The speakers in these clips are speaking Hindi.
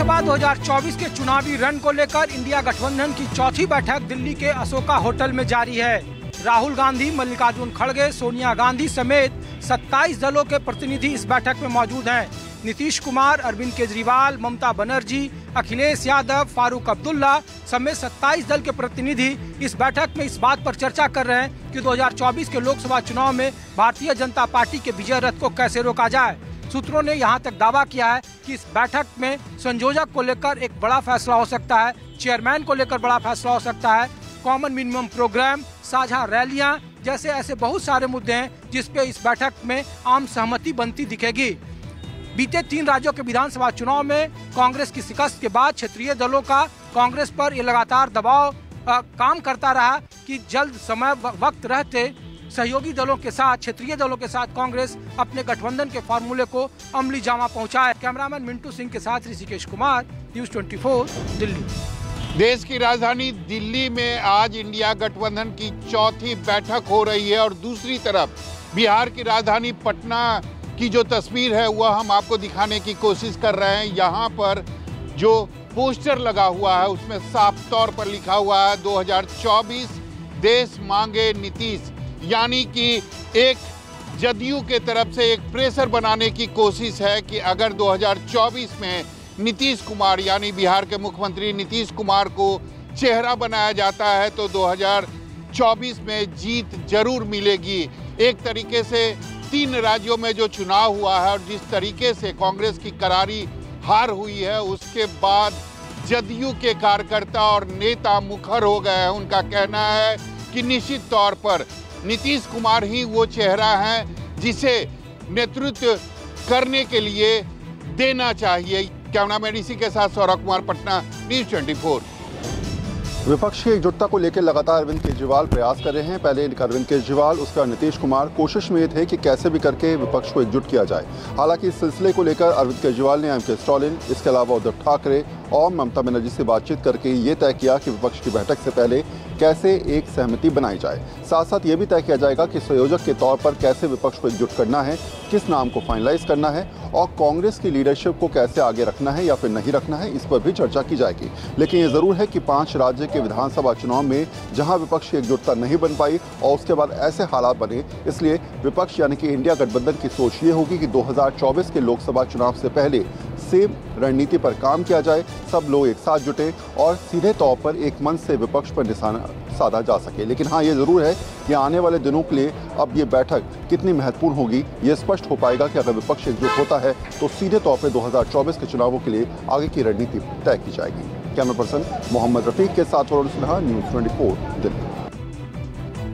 लोकसभा 2024 के चुनावी रण को लेकर इंडिया गठबंधन की चौथी बैठक दिल्ली के अशोका होटल में जारी है। राहुल गांधी, मल्लिकार्जुन खड़गे, सोनिया गांधी समेत 27 दलों के प्रतिनिधि इस बैठक में मौजूद हैं। नीतीश कुमार, अरविंद केजरीवाल, ममता बनर्जी, अखिलेश यादव, फारूक अब्दुल्ला समेत 27 दल के प्रतिनिधि इस बैठक में इस बात पर चर्चा कर रहे हैं कि 2024 के लोकसभा चुनाव में भारतीय जनता पार्टी के विजय रथ को कैसे रोका जाए। सूत्रों ने यहां तक दावा किया है कि इस बैठक में संयोजक को लेकर एक बड़ा फैसला हो सकता है, चेयरमैन को लेकर बड़ा फैसला हो सकता है, कॉमन मिनिमम प्रोग्राम, साझा रैलियां जैसे ऐसे बहुत सारे मुद्दे हैं जिस पे इस बैठक में आम सहमति बनती दिखेगी। बीते 3 राज्यों के विधानसभा चुनाव में कांग्रेस की शिकस्त के बाद क्षेत्रीय दलों का कांग्रेस पर ये लगातार दबाव काम करता रहा कि जल्द समय वक्त रहते सहयोगी दलों के साथ, क्षेत्रीय दलों के साथ कांग्रेस अपने गठबंधन के फार्मूले को अमली जामा पहुंचाए। कैमरामैन मिंटू सिंह के साथ ऋषिकेश कुमार, न्यूज़ 24 दिल्ली। देश की राजधानी दिल्ली में आज इंडिया गठबंधन की चौथी बैठक हो रही है और दूसरी तरफ बिहार की राजधानी पटना की जो तस्वीर है वह हम आपको दिखाने की कोशिश कर रहे हैं। यहाँ पर जो पोस्टर लगा हुआ है उसमें साफ तौर पर लिखा हुआ है 2024 देश मांगे नीतीश, यानी कि एक जदयू के तरफ से एक प्रेशर बनाने की कोशिश है कि अगर 2024 में नीतीश कुमार यानी बिहार के मुख्यमंत्री नीतीश कुमार को चेहरा बनाया जाता है तो 2024 में जीत जरूर मिलेगी। एक तरीके से 3 राज्यों में जो चुनाव हुआ है और जिस तरीके से कांग्रेस की करारी हार हुई है उसके बाद जदयू के कार्यकर्ता और नेता मुखर हो गए हैं। उनका कहना है कि निश्चित तौर पर नीतीश कुमार ही वो चेहरा है जिसे नेतृत्व करने के लिए देना चाहिए। कैमरामैन इसी के साथ सौरभ कुमार, पटना, न्यूज़ 24। विपक्ष की एकजुटता को लेकर लगातार अरविंद केजरीवाल प्रयास कर रहे हैं। पहले अरविंद केजरीवाल, उसका नीतीश कुमार कोशिश में ये थे कि कैसे भी करके विपक्ष को एकजुट किया जाए। हालांकि इस सिलसिले को लेकर अरविंद केजरीवाल ने एमके स्टालिन, इसके अलावा उद्धव ठाकरे और ममता बनर्जी से बातचीत करके ये तय किया कि विपक्ष की बैठक से पहले कैसे एक सहमति बनाई जाए। साथ साथ ये भी तय किया जाएगा कि संयोजक के तौर पर कैसे विपक्ष को एकजुट करना है, किस नाम को फाइनलाइज करना है और कांग्रेस की लीडरशिप को कैसे आगे रखना है या फिर नहीं रखना है, इस पर भी चर्चा की जाएगी। लेकिन ये जरूर है कि 5 राज्य के विधानसभा चुनाव में जहां विपक्ष की एकजुटता नहीं बन पाई और उसके बाद ऐसे हालात बने, इसलिए विपक्ष यानी कि इंडिया गठबंधन की सोच ये होगी कि 2024 के लोकसभा चुनाव से पहले सेम रणनीति पर काम किया जाए, सब लोग एक साथ जुटे और सीधे तौर पर एक मंच से विपक्ष पर निशाना साधा जा सके। लेकिन हाँ, ये जरूर है कि आने वाले दिनों के लिए अब ये बैठक कितनी महत्वपूर्ण होगी ये स्पष्ट हो पाएगा कि अगर विपक्ष एकजुट होता है तो सीधे तौर पर 2024 के चुनावों के लिए आगे की रणनीति तय की जाएगी। कैमरा पर्सन मोहम्मद रफीक के साथ वरुण सिन्हा, न्यूज़ 24 दिल्ली।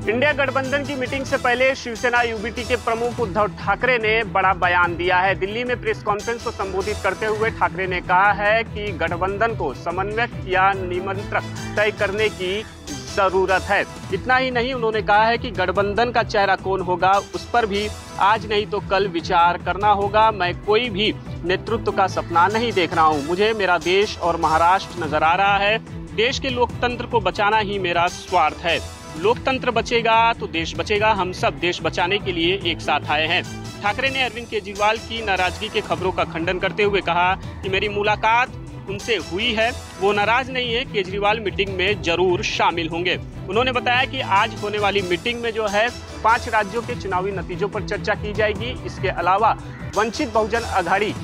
इंडिया गठबंधन की मीटिंग से पहले शिवसेना यूबीटी के प्रमुख उद्धव ठाकरे ने बड़ा बयान दिया है। दिल्ली में प्रेस कॉन्फ्रेंस को संबोधित करते हुए ठाकरे ने कहा है कि गठबंधन को समन्वयक या निमंत्रक तय करने की जरूरत है। इतना ही नहीं, उन्होंने कहा है कि गठबंधन का चेहरा कौन होगा उस पर भी आज नहीं तो कल विचार करना होगा। मैं कोई भी नेतृत्व का सपना नहीं देख रहा हूँ, मुझे मेरा देश और महाराष्ट्र नजर आ रहा है। देश के लोकतंत्र को बचाना ही मेरा स्वार्थ है। लोकतंत्र बचेगा तो देश बचेगा। हम सब देश बचाने के लिए एक साथ आए हैं। ठाकरे ने अरविंद केजरीवाल की नाराजगी के खबरों का खंडन करते हुए कहा कि मेरी मुलाकात उनसे हुई है, वो नाराज नहीं है, केजरीवाल मीटिंग में जरूर शामिल होंगे। उन्होंने बताया कि आज होने वाली मीटिंग में जो है 5 राज्यों के चुनावी नतीजों पर चर्चा की जाएगी। इसके अलावा वंचित बहुजन अघाड़ी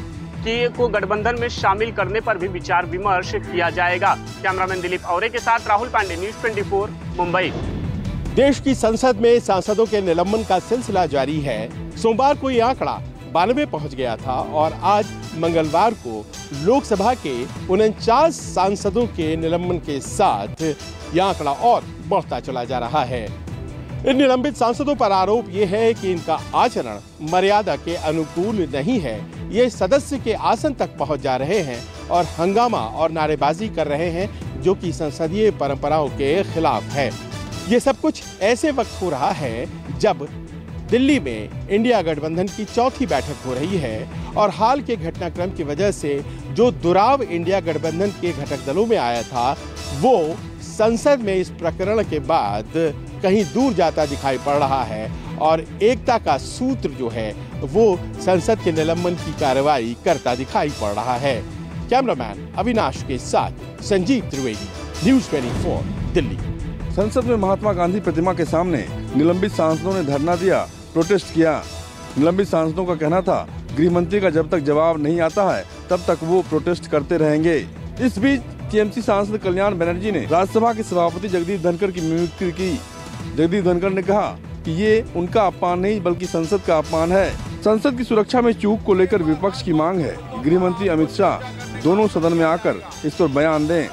को गठबंधन में शामिल करने पर भी विचार विमर्श किया जाएगा। कैमरामैन दिलीप औरे के साथ राहुल पांडे, न्यूज़ 24 मुंबई। देश की संसद में सांसदों के निलंबन का सिलसिला जारी है। सोमवार को ये आंकड़ा 92 पहुंच गया था और आज मंगलवार को लोकसभा के 49 सांसदों के निलंबन के साथ यह आंकड़ा और बढ़ता चला जा रहा है। इन निलंबित सांसदों पर आरोप ये है कि इनका आचरण मर्यादा के अनुकूल नहीं है। ये सदस्य के आसन तक पहुंच जा रहे हैं और हंगामा और नारेबाजी कर रहे हैं जो कि संसदीय परंपराओं के खिलाफ है। ये सब कुछ ऐसे वक्त हो रहा है जब दिल्ली में इंडिया गठबंधन की चौथी बैठक हो रही है और हाल के घटनाक्रम की वजह से जो दुराव इंडिया गठबंधन के घटक दलों में आया था वो संसद में इस प्रकरण के बाद कहीं दूर जाता दिखाई पड़ रहा है और एकता का सूत्र जो है वो संसद के निलंबन की कार्रवाई करता दिखाई पड़ रहा है। कैमरामैन अविनाश के साथ संजीव त्रिवेदी, न्यूज़ 24 दिल्ली। संसद में महात्मा गांधी प्रतिमा के सामने निलंबित सांसदों ने धरना दिया, प्रोटेस्ट किया। निलंबित सांसदों का कहना था, गृह मंत्री का जब तक जवाब नहीं आता है तब तक वो प्रोटेस्ट करते रहेंगे। इस बीच टीएमसी सांसद कल्याण बनर्जी ने राज्यसभा के सभापति जगदीप धनखड़ की मिमिक्री की। जगदीप धनखड़ ने कहा कि ये उनका अपमान नहीं बल्कि संसद का अपमान है। संसद की सुरक्षा में चूक को लेकर विपक्ष की मांग है कि गृह मंत्री अमित शाह दोनों सदन में आकर इस पर बयान दें,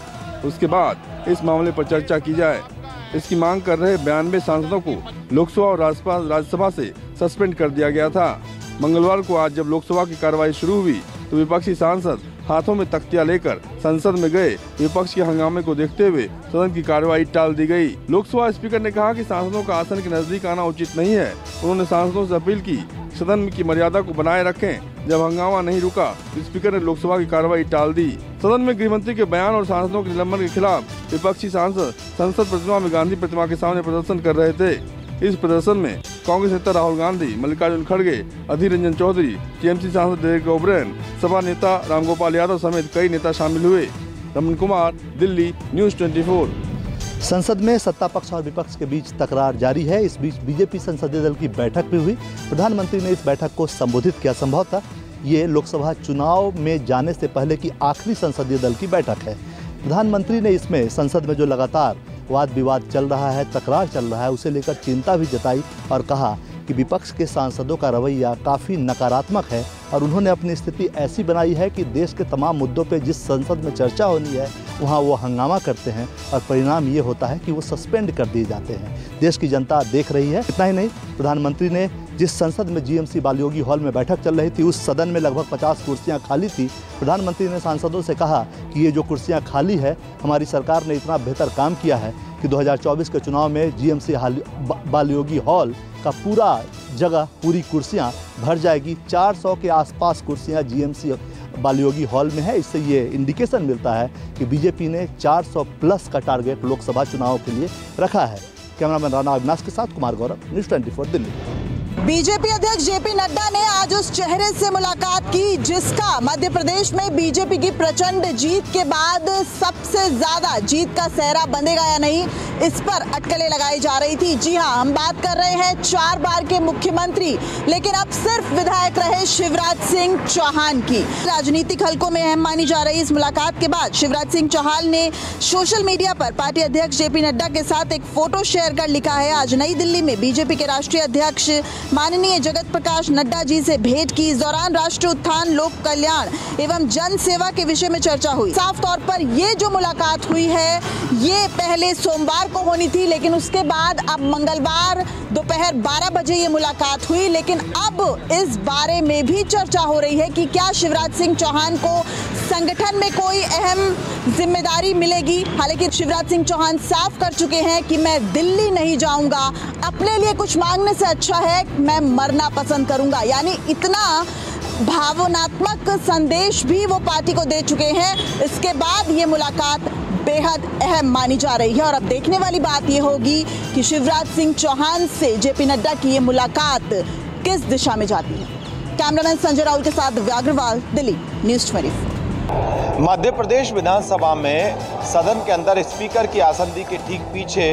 उसके बाद इस मामले पर चर्चा की जाए। इसकी मांग कर रहे 92 सांसदों को लोकसभा और राज्यसभा से सस्पेंड कर दिया गया था। मंगलवार को आज जब लोकसभा की कार्रवाई शुरू हुई तो विपक्षी सांसद हाथों में तख्तियां लेकर संसद में गए। विपक्ष के हंगामे को देखते हुए सदन की कार्रवाई टाल दी गई। लोकसभा स्पीकर ने कहा कि सांसदों का आसन के नजदीक आना उचित नहीं है। उन्होंने सांसदों से अपील की सदन की मर्यादा को बनाए रखें। जब हंगामा नहीं रुका तो स्पीकर ने लोकसभा की कार्रवाई टाल दी। सदन में गृह मंत्री के बयान और सांसदों के निलंबन के खिलाफ विपक्षी सांसद संसद प्रतिमा में गांधी प्रतिमा के सामने प्रदर्शन कर रहे थे। इस प्रदर्शन में कांग्रेस नेता राहुल गांधी, मल्लिकार्जुन खड़गे, अधीर रंजन चौधरी, टीएमसी सांसद डेरेक ओब्रेन, सपा नेता रामगोपाल यादव समेत कई नेता शामिल हुए। रमन कुमार, दिल्ली, न्यूज़ 24। संसद में सत्ता पक्ष और विपक्ष के बीच तकरार जारी है। इस बीच बीजेपी संसदीय दल की बैठक भी हुई। प्रधानमंत्री ने इस बैठक को संबोधित किया। संभवतः ये लोकसभा चुनाव में जाने से पहले की आखिरी संसदीय दल की बैठक है। प्रधानमंत्री ने इसमें संसद में जो लगातार वाद विवाद चल रहा है, तकरार चल रहा है, उसे लेकर चिंता भी जताई और कहा कि विपक्ष के सांसदों का रवैया काफ़ी नकारात्मक है और उन्होंने अपनी स्थिति ऐसी बनाई है कि देश के तमाम मुद्दों पे जिस संसद में चर्चा होनी है वहाँ वो हंगामा करते हैं और परिणाम ये होता है कि वो सस्पेंड कर दिए जाते हैं। देश की जनता देख रही है। इतना ही नहीं, प्रधानमंत्री ने जिस संसद में जीएमसी बालयोगी हॉल में बैठक चल रही थी, उस सदन में लगभग 50 कुर्सियाँ खाली थी। प्रधानमंत्री ने सांसदों से कहा कि ये जो कुर्सियाँ खाली है, हमारी सरकार ने इतना बेहतर काम किया है कि 2024 के चुनाव में जीएमसी बालयोगी हॉल का पूरा जगह, पूरी कुर्सियां भर जाएगी। 400 के आसपास कुर्सियां जीएमसी बालयोगी हॉल में है। इससे ये इंडिकेशन मिलता है कि बीजेपी ने 400 प्लस का टारगेट लोकसभा चुनाव के लिए रखा है। कैमरामैन राणा अविनाश के साथ कुमार गौरव, न्यूज़ 24 दिल्ली। बीजेपी अध्यक्ष जेपी नड्डा ने आज उस चेहरे से मुलाकात की जिसका मध्य प्रदेश में बीजेपी की प्रचंड जीत के बाद सबसे ज्यादा जीत का सेहरा बंधेगा या नहीं, इस पर अटकलें लगाई जा रही थी। जी हां, हम बात कर रहे हैं 4 बार के मुख्यमंत्री लेकिन अब सिर्फ विधायक रहे शिवराज सिंह चौहान की। राजनीतिक हलकों में अहम मानी जा रही इस मुलाकात के बाद शिवराज सिंह चौहान ने सोशल मीडिया पर पार्टी अध्यक्ष जेपी नड्डा के साथ एक फोटो शेयर कर लिखा है, आज नई दिल्ली में बीजेपी के राष्ट्रीय अध्यक्ष माननीय जगत प्रकाश नड्डा जी से भेंट की। इस दौरान राष्ट्र उत्थान, लोक कल्याण एवं जन सेवा के विषय में चर्चा हुई। साफ तौर पर ये जो मुलाकात हुई है ये पहले सोमवार को होनी थी, लेकिन उसके बाद अब मंगलवार दोपहर 12 बजे ये मुलाकात हुई। लेकिन अब इस बारे में भी चर्चा हो रही है कि क्या शिवराज सिंह चौहान को संगठन में कोई अहम जिम्मेदारी मिलेगी। हालांकि शिवराज सिंह चौहान साफ कर चुके हैं कि मैं दिल्ली नहीं जाऊंगा, अपने लिए कुछ मांगने से अच्छा है मैं मरना पसंद करूंगा। यानी इतना भावनात्मक संदेश भी वो पार्टी को दे चुके हैं। इसके बाद ये मुलाकात बेहद अहम मानी जा रही है और अब देखने वाली बात ये होगी कि शिवराज सिंह चौहान से जेपी नड्डा की ये मुलाकात किस दिशा में जाती है। कैमरामैन संजय राहुल के साथ दिव्या अग्रवाल, दिल्ली, न्यूज़ 24। मध्य प्रदेश विधानसभा में सदन के अंदर स्पीकर की आसंदी के ठीक पीछे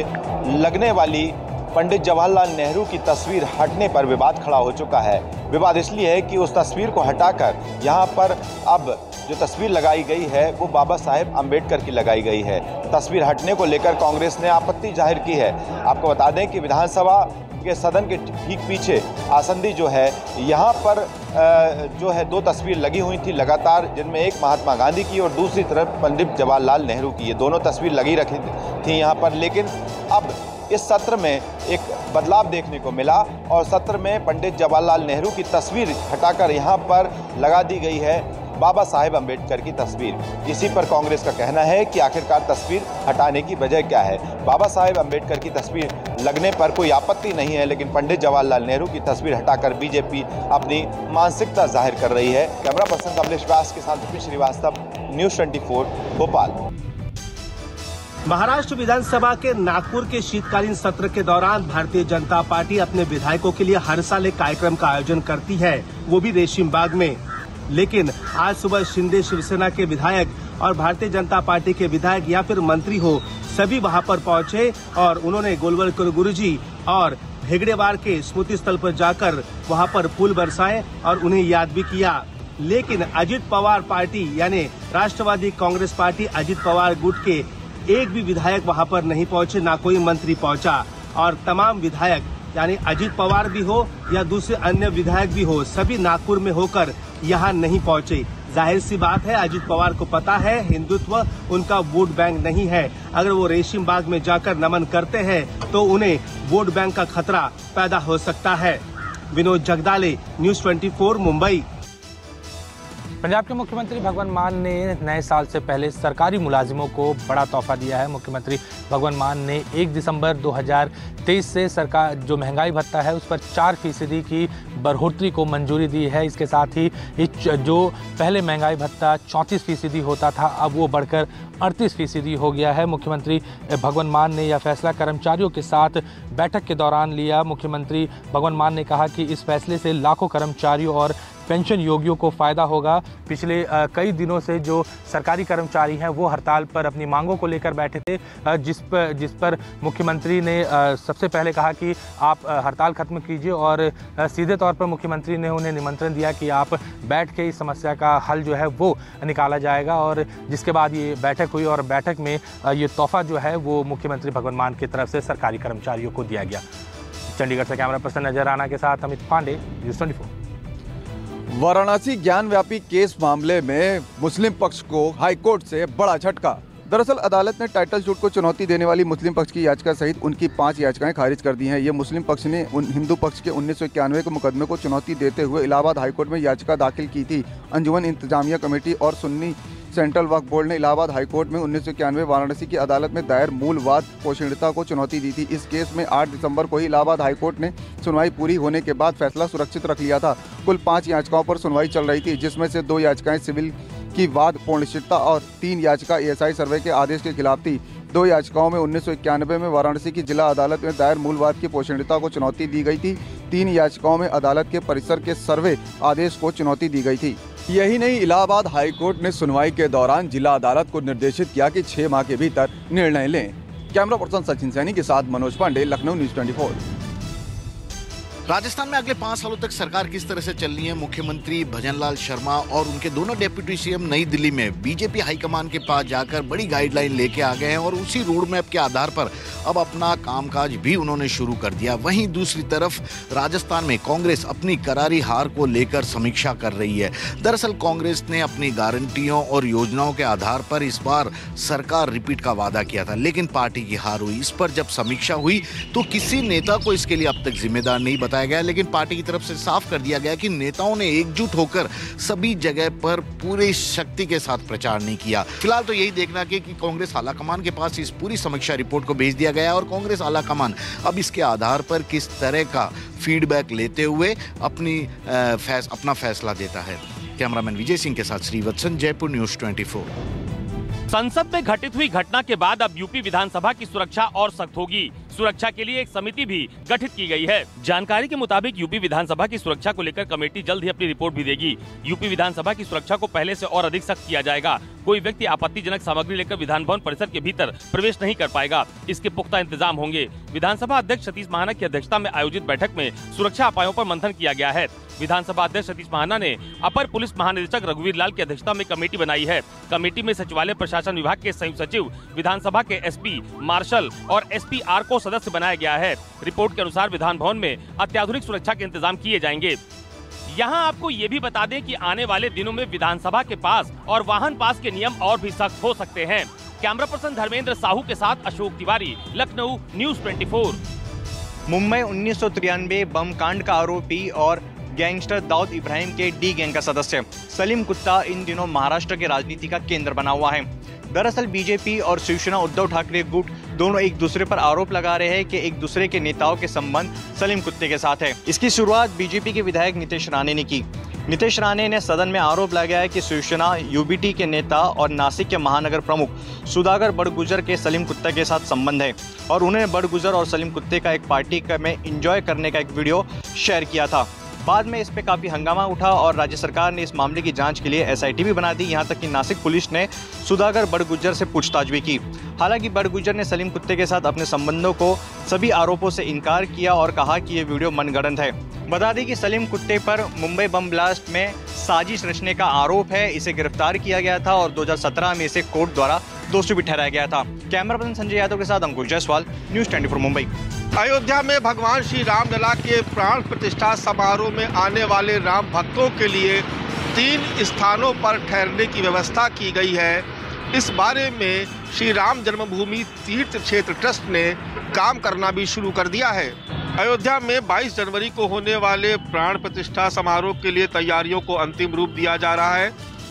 लगने वाली पंडित जवाहरलाल नेहरू की तस्वीर हटने पर विवाद खड़ा हो चुका है। विवाद इसलिए है कि उस तस्वीर को हटाकर यहाँ पर अब जो तस्वीर लगाई गई है वो बाबा साहेब अम्बेडकर की लगाई गई है। तस्वीर हटने को लेकर कांग्रेस ने आपत्ति जाहिर की है। आपको बता दें कि विधानसभा के सदन के ठीक पीछे आसंदी जो है यहाँ पर जो है 2 तस्वीर लगी हुई थी लगातार, जिनमें एक महात्मा गांधी की और दूसरी तरफ पंडित जवाहरलाल नेहरू की। ये दोनों तस्वीर लगी रखी थी यहाँ पर, लेकिन अब इस सत्र में एक बदलाव देखने को मिला और सत्र में पंडित जवाहरलाल नेहरू की तस्वीर हटाकर यहाँ पर लगा दी गई है बाबा साहेब अम्बेडकर की तस्वीर। इसी पर कांग्रेस का कहना है कि आखिरकार तस्वीर हटाने की वजह क्या है। बाबा साहेब अम्बेडकर की तस्वीर लगने पर कोई आपत्ति नहीं है, लेकिन पंडित जवाहरलाल नेहरू की तस्वीर हटाकर बीजेपी अपनी मानसिकता जाहिर कर रही है। कैमरा पर्सन कमलेश व्यास के साथ विपिन श्रीवास्तव, न्यूज़ 24 भोपाल। महाराष्ट्र विधानसभा के नागपुर के शीतकालीन सत्र के दौरान भारतीय जनता पार्टी अपने विधायकों के लिए हर साल एक कार्यक्रम का आयोजन करती है, वो भी रेशीम बाग में। लेकिन आज सुबह शिंदे शिवसेना के विधायक और भारतीय जनता पार्टी के विधायक या फिर मंत्री हो, सभी वहां पर पहुंचे और उन्होंने गोलवलकर गुरुजी और हेगड़ेवार के स्मृति स्थल पर जाकर वहां पर फूल बरसाए और उन्हें याद भी किया। लेकिन अजित पवार पार्टी यानी राष्ट्रवादी कांग्रेस पार्टी अजित पवार गुट के एक भी विधायक वहां पर नहीं पहुंचे, ना कोई मंत्री पहुंचा। और तमाम विधायक यानी अजित पवार भी हो या दूसरे अन्य विधायक भी हो, सभी नागपुर में होकर यहाँ नहीं पहुंचे। जाहिर सी बात है, अजित पवार को पता है हिंदुत्व उनका वोट बैंक नहीं है। अगर वो रेशिम बाग में जाकर नमन करते हैं तो उन्हें वोट बैंक का खतरा पैदा हो सकता है। विनोद जगदाले, न्यूज़ 24 मुंबई। पंजाब के मुख्यमंत्री भगवंत मान ने नए साल से पहले सरकारी मुलाजिमों को बड़ा तोहफा दिया है। मुख्यमंत्री भगवंत मान ने 1 दिसंबर 2023 से सरकार जो महंगाई भत्ता है उस पर 4% की बढ़ोतरी को मंजूरी दी है। इसके साथ ही जो पहले महंगाई भत्ता 34% होता था, अब वो बढ़कर 38% हो गया है। मुख्यमंत्री भगवंत मान ने यह फैसला कर्मचारियों के साथ बैठक के दौरान लिया। मुख्यमंत्री भगवंत मान ने कहा कि इस फैसले से लाखों कर्मचारियों और पेंशन योगियों को फायदा होगा। पिछले कई दिनों से जो सरकारी कर्मचारी हैं वो हड़ताल पर अपनी मांगों को लेकर बैठे थे, जिस पर मुख्यमंत्री ने सबसे पहले कहा कि आप हड़ताल खत्म कीजिए और सीधे तौर पर मुख्यमंत्री ने उन्हें निमंत्रण दिया कि आप बैठ के इस समस्या का हल जो है वो निकाला जाएगा। और जिसके बाद ये बैठक हुई और बैठक में ये तोहफा जो है वो मुख्यमंत्री भगवंत मान की तरफ से सरकारी कर्मचारियों को दिया गया। चंडीगढ़ से कैमरा पर्सन नजर राणा के साथ अमित पांडे, न्यूज़ 24। वाराणसी ज्ञानव्यापी केस मामले में मुस्लिम पक्ष को हाईकोर्ट से बड़ा झटका। दरअसल अदालत ने टाइटल छूट को चुनौती देने वाली मुस्लिम पक्ष की याचिका सहित उनकी 5 याचिकाएं खारिज कर दी हैं। ये मुस्लिम पक्ष ने हिंदू पक्ष के 1991 के मुकदमे को चुनौती देते हुए इलाहाबाद हाईकोर्ट में याचिका दाखिल की थी। अंजुमन इंतजामिया कमेटी और सुन्नी सेंट्रल वक्फ बोर्ड ने इलाहाबाद हाईकोर्ट में 1991 वाराणसी की अदालत में दायर मूलवाद पोषणीयता को चुनौती दी थी। इस केस में 8 दिसंबर को ही इलाहाबाद हाईकोर्ट ने सुनवाई पूरी होने के बाद फैसला सुरक्षित रख लिया था। कुल 5 याचिकाओं पर सुनवाई चल रही थी, जिसमें से 2 याचिकाएं सिविल की वाद पोषणीयता और 3 याचिका ASI सर्वे के आदेश के खिलाफ थी। 2 याचिकाओं में 1991 में वाराणसी की जिला अदालत में दायर मूलवाद की पोषणीयता को चुनौती दी गई थी। 3 याचिकाओं में अदालत के परिसर के सर्वे आदेश को चुनौती दी गई थी। यही नहीं, इलाहाबाद हाईकोर्ट ने सुनवाई के दौरान जिला अदालत को निर्देशित किया कि 6 माह के भीतर निर्णय लें। कैमरा पर्सन सचिन सैनी के साथ मनोज पांडे, लखनऊ, न्यूज़ 24। राजस्थान में अगले 5 सालों तक सरकार किस तरह से चलनी है, मुख्यमंत्री भजनलाल शर्मा और उनके दोनों डेप्यूटी सीएम नई दिल्ली में बीजेपी हाईकमान के पास जाकर बड़ी गाइडलाइन लेके आ गए हैं और उसी रोड मैप के आधार पर अब अपना कामकाज भी उन्होंने शुरू कर दिया। वहीं दूसरी तरफ राजस्थान में कांग्रेस अपनी करारी हार को लेकर समीक्षा कर रही है। दरअसल कांग्रेस ने अपनी गारंटियों और योजनाओं के आधार पर इस बार सरकार रिपीट का वादा किया था, लेकिन पार्टी की हार हुई। इस पर जब समीक्षा हुई तो किसी नेता को इसके लिए अब तक जिम्मेदार नहीं बताया गया, लेकिन पार्टी की तरफ से साफ कर दिया गया कि नेताओं ने एकजुट होकर सभी जगह पर पूरी शक्ति के साथ प्रचार नहीं किया। फिलहाल तो यही देखना कि कांग्रेस आलाकमान के पास इस पूरी समीक्षा रिपोर्ट को भेज दिया गया और कांग्रेस आलाकमान अब इसके आधार पर किस तरह का फीडबैक लेते हुए अपना फैसला देता है। कैमरामैन विजय सिंह के साथ श्रीवत्सन, जयपुर, न्यूज़ 24। संसद में घटित हुई घटना के बाद अब यूपी विधानसभा की सुरक्षा और सख्त होगी। सुरक्षा के लिए एक समिति भी गठित की गई है। जानकारी के मुताबिक यूपी विधानसभा की सुरक्षा को लेकर कमेटी जल्द ही अपनी रिपोर्ट भी देगी। यूपी विधानसभा की सुरक्षा को पहले से और अधिक सख्त किया जाएगा। कोई व्यक्ति आपत्तिजनक सामग्री लेकर विधान भवन परिसर के भीतर प्रवेश नहीं कर पाएगा। इसके पुख्ता इंतजाम होंगे। विधानसभा अध्यक्ष सतीश महाना की अध्यक्षता में आयोजित बैठक में सुरक्षा उपायों पर मंथन किया गया है। विधानसभा अध्यक्ष सतीश महाना ने अपर पुलिस महानिदेशक रघुवीर लाल की अध्यक्षता में कमेटी बनाई है। कमेटी में सचिवालय प्रशासन विभाग के संयुक्त सचिव, विधानसभा के SP, मार्शल और SPR को सदस्य बनाया गया है। रिपोर्ट के अनुसार विधान भवन में अत्याधुनिक सुरक्षा के इंतजाम किए जाएंगे। यहाँ आपको ये भी बता दें कि आने वाले दिनों में विधानसभा के पास और वाहन पास के नियम और भी सख्त हो सकते हैं। कैमरा पर्सन धर्मेंद्र साहू के साथ अशोक तिवारी, लखनऊ, न्यूज़ 24। मुंबई 1993 बम कांड का आरोपी और गैंगस्टर दाऊद इब्राहिम के D गैंग का सदस्य सलीम कुत्ता इन दिनों महाराष्ट्र के राजनीति का केंद्र बना हुआ है। दरअसल बीजेपी और शिवसेना उद्धव ठाकरे गुट दोनों एक दूसरे पर आरोप लगा रहे हैं कि एक दूसरे के नेताओं के संबंध सलीम कुत्ते के साथ है। इसकी शुरुआत बीजेपी के विधायक नितेश राणे ने की। नितेश राणे ने सदन में आरोप लगाया कि शिवसेना UBT के नेता और नासिक के महानगर प्रमुख सुधाकर बड़गुजर के सलीम कुत्ते के साथ संबंध है और उन्होंने बड़गुजर और सलीम कुत्ते का एक पार्टी में एंजॉय करने का एक वीडियो शेयर किया था। बाद में इस पे काफ़ी हंगामा उठा और राज्य सरकार ने इस मामले की जांच के लिए SIT भी बना दी। यहाँ तक कि नासिक पुलिस ने सुधाकर बड़गुज्जर से पूछताछ भी की। हालांकि बड़गुज्जर ने सलीम कुत्ते के साथ अपने संबंधों को सभी आरोपों से इनकार किया और कहा कि ये वीडियो मनगढ़ंत है। बता दें कि सलीम कुत्ते पर मुंबई बम ब्लास्ट में साजिश रचने का आरोप है। इसे गिरफ्तार किया गया था और 2017 में इसे कोर्ट द्वारा दोषी भी ठहराया गया था। कैमरा पर्सन संजय यादव के साथ अंकुश जायसवाल, न्यूज़ 24 मुंबई। अयोध्या में भगवान श्री रामलला के प्राण प्रतिष्ठा समारोह में आने वाले राम भक्तों के लिए 3 स्थानों पर ठहरने की व्यवस्था की गई है। इस बारे में श्री राम जन्मभूमि तीर्थ क्षेत्र ट्रस्ट ने काम करना भी शुरू कर दिया है। अयोध्या में 22 जनवरी को होने वाले प्राण प्रतिष्ठा समारोह के लिए तैयारियों को अंतिम रूप दिया जा रहा है।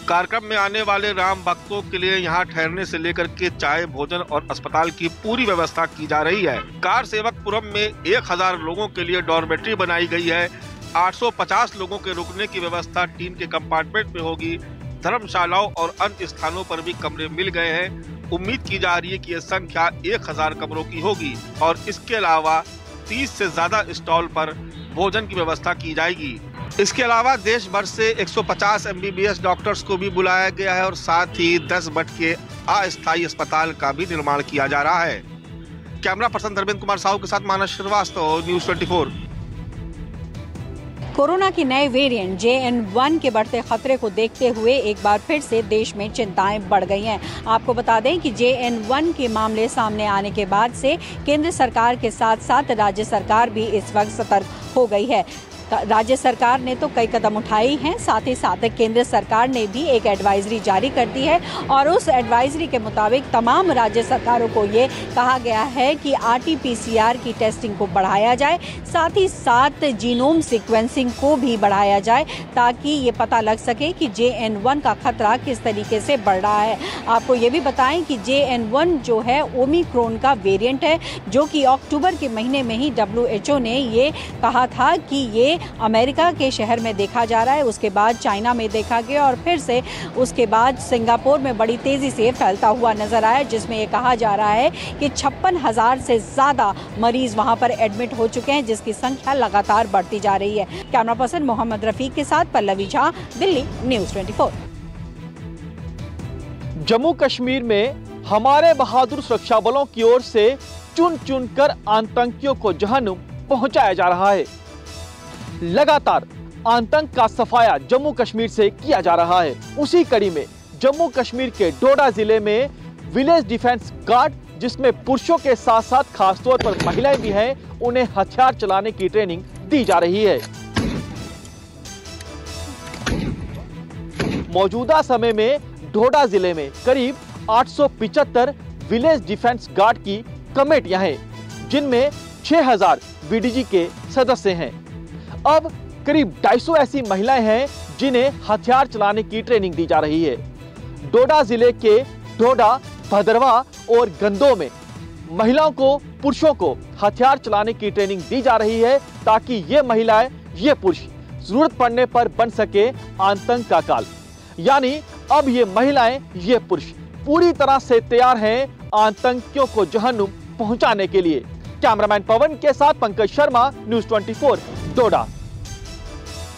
कार्यक्रम में आने वाले राम भक्तों के लिए यहां ठहरने से लेकर के चाय, भोजन और अस्पताल की पूरी व्यवस्था की जा रही है। कार सेवकपुरम में 1000 लोगों के लिए डॉर्मेट्री बनाई गई है। 850 लोगों के रुकने की व्यवस्था टीम के कंपार्टमेंट में होगी। धर्मशालाओं और अन्य स्थानों पर भी कमरे मिल गए हैं। उम्मीद की जा रही है कि यह संख्या 1000 कमरों की होगी और इसके अलावा 30 से ज्यादा स्टॉल पर भोजन की व्यवस्था की जाएगी। इसके अलावा देश भर से 150 MBBS डॉक्टर्स को भी बुलाया गया है और साथ ही 10 बेड के अस्थायी अस्पताल का भी निर्माण किया जा रहा है। कैमरा पर्सन धर्मेंद्र कुमार साहू के साथ मानस श्रीवास्तव, न्यूज़ 24। कोरोना की नए वेरिएंट JN1 के बढ़ते खतरे को देखते हुए एक बार फिर से देश में चिंताएं बढ़ गई हैं। आपको बता दें कि JN1 के मामले सामने आने के बाद से केंद्र सरकार के साथ साथ राज्य सरकार भी इस वक्त सतर्क हो गई है। राज्य सरकार ने तो कई कदम उठाए हैं, साथ ही साथ केंद्र सरकार ने भी एक एडवाइजरी जारी कर दी है और उस एडवाइजरी के मुताबिक तमाम राज्य सरकारों को ये कहा गया है कि RT-PCR की टेस्टिंग को बढ़ाया जाए, साथ ही साथ जीनोम सीक्वेंसिंग को भी बढ़ाया जाए ताकि ये पता लग सके कि JN1 का खतरा किस तरीके से बढ़ रहा है। आपको ये भी बताएं कि JN1 जो है ओमिक्रॉन का वेरिएंट है, जो कि अक्टूबर के महीने में ही WHO ने ये कहा था कि ये अमेरिका के शहर में देखा जा रहा है, उसके बाद चाइना में देखा गया और फिर से उसके बाद सिंगापुर में बड़ी तेजी से फैलता हुआ नजर आया, जिसमें ये कहा जा रहा है कि 56,000 से ज्यादा मरीज वहां पर एडमिट हो चुके हैं, जिसकी संख्या लगातार बढ़ती जा रही है। कैमरा पर्सन मोहम्मद रफीक के साथ पल्लवी झा, दिल्ली, न्यूज़ 24। जम्मू कश्मीर में हमारे बहादुर सुरक्षा बलों की ओर से चुन चुन कर आतंकियों को जहन्नुम पहुंचाया जा रहा है। लगातार आतंक का सफाया जम्मू कश्मीर से किया जा रहा है। उसी कड़ी में जम्मू कश्मीर के डोडा जिले में विलेज डिफेंस गार्ड, जिसमें पुरुषों के साथ साथ खासतौर पर महिलाएं भी हैं, उन्हें हथियार चलाने की ट्रेनिंग दी जा रही है। मौजूदा समय में डोडा जिले में करीब 875 विलेज डिफेंस गार्ड की कमेटियां हैं, जिनमें 6000 VDG के सदस्य हैं। अब करीब 250 ऐसी महिलाएं हैं जिन्हें हथियार चलाने की ट्रेनिंग दी जा रही है। डोडा जिले के डोडा, भदरवा और गंदो में महिलाओं को, पुरुषों को हथियार चलाने की ट्रेनिंग दी जा रही है ताकि ये महिलाएं, ये पुरुष जरूरत पड़ने पर बन सके आतंक का काल। यानी अब ये महिलाएं, ये पुरुष पूरी तरह से तैयार हैं आतंकियों को जहन्नुम पहुंचाने के लिए। कैमरामैन पवन के साथ पंकज शर्मा, न्यूज़ 24, डोडा।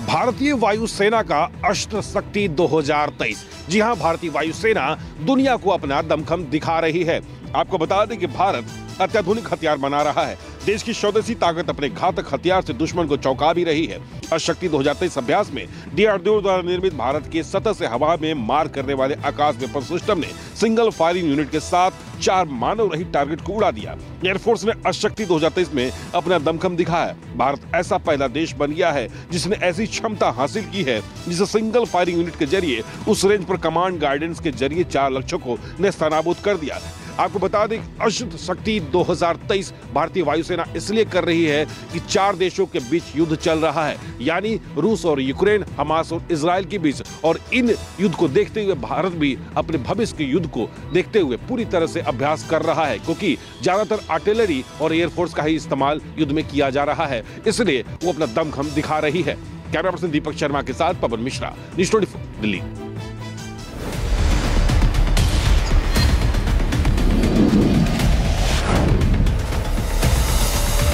भारतीय वायुसेना का अस्त्र शक्ति 2023। जी हां, भारतीय वायुसेना दुनिया को अपना दमखम दिखा रही है। आपको बता दें कि भारत अत्याधुनिक हथियार बना रहा है। देश की स्वदेशी ताकत अपने घातक हथियार से दुश्मन को चौंका भी रही है। शक्ति 2023 अभ्यास में DRDO द्वारा निर्मित भारत के सतह से हवा में मार करने वाले आकाश वेपर सिस्टम ने सिंगल फायरिंग यूनिट के साथ 4 मानव रहित टारगेट को उड़ा दिया। एयरफोर्स ने अशक्ति 2023 में अपना दमखम दिखाया। भारत ऐसा पहला देश बन गया है जिसने ऐसी क्षमता हासिल की है जिसे सिंगल फायरिंग यूनिट के जरिए उस रेंज पर कमांड गाइडेंस के जरिए 4 लक्ष्यों को नेस्तनाबूद कर दिया। आपको बता दें अशुद्ध शक्ति 2023 भारतीय वायुसेना इसलिए कर रही है कि 4 देशों के बीच युद्ध चल रहा है, यानी रूस और यूक्रेन, हमास और इजराइल के बीच। और इन युद्ध को देखते हुए भारत भी अपने भविष्य के युद्ध को देखते हुए पूरी तरह से अभ्यास कर रहा है, क्योंकि ज्यादातर आर्टिलरी और एयरफोर्स का ही इस्तेमाल युद्ध में किया जा रहा है, इसलिए वो अपना दमखम दिखा रही है। कैमरा पर्सन दीपक शर्मा के साथ पवन मिश्रा, न्यूज़ 24, दिल्ली।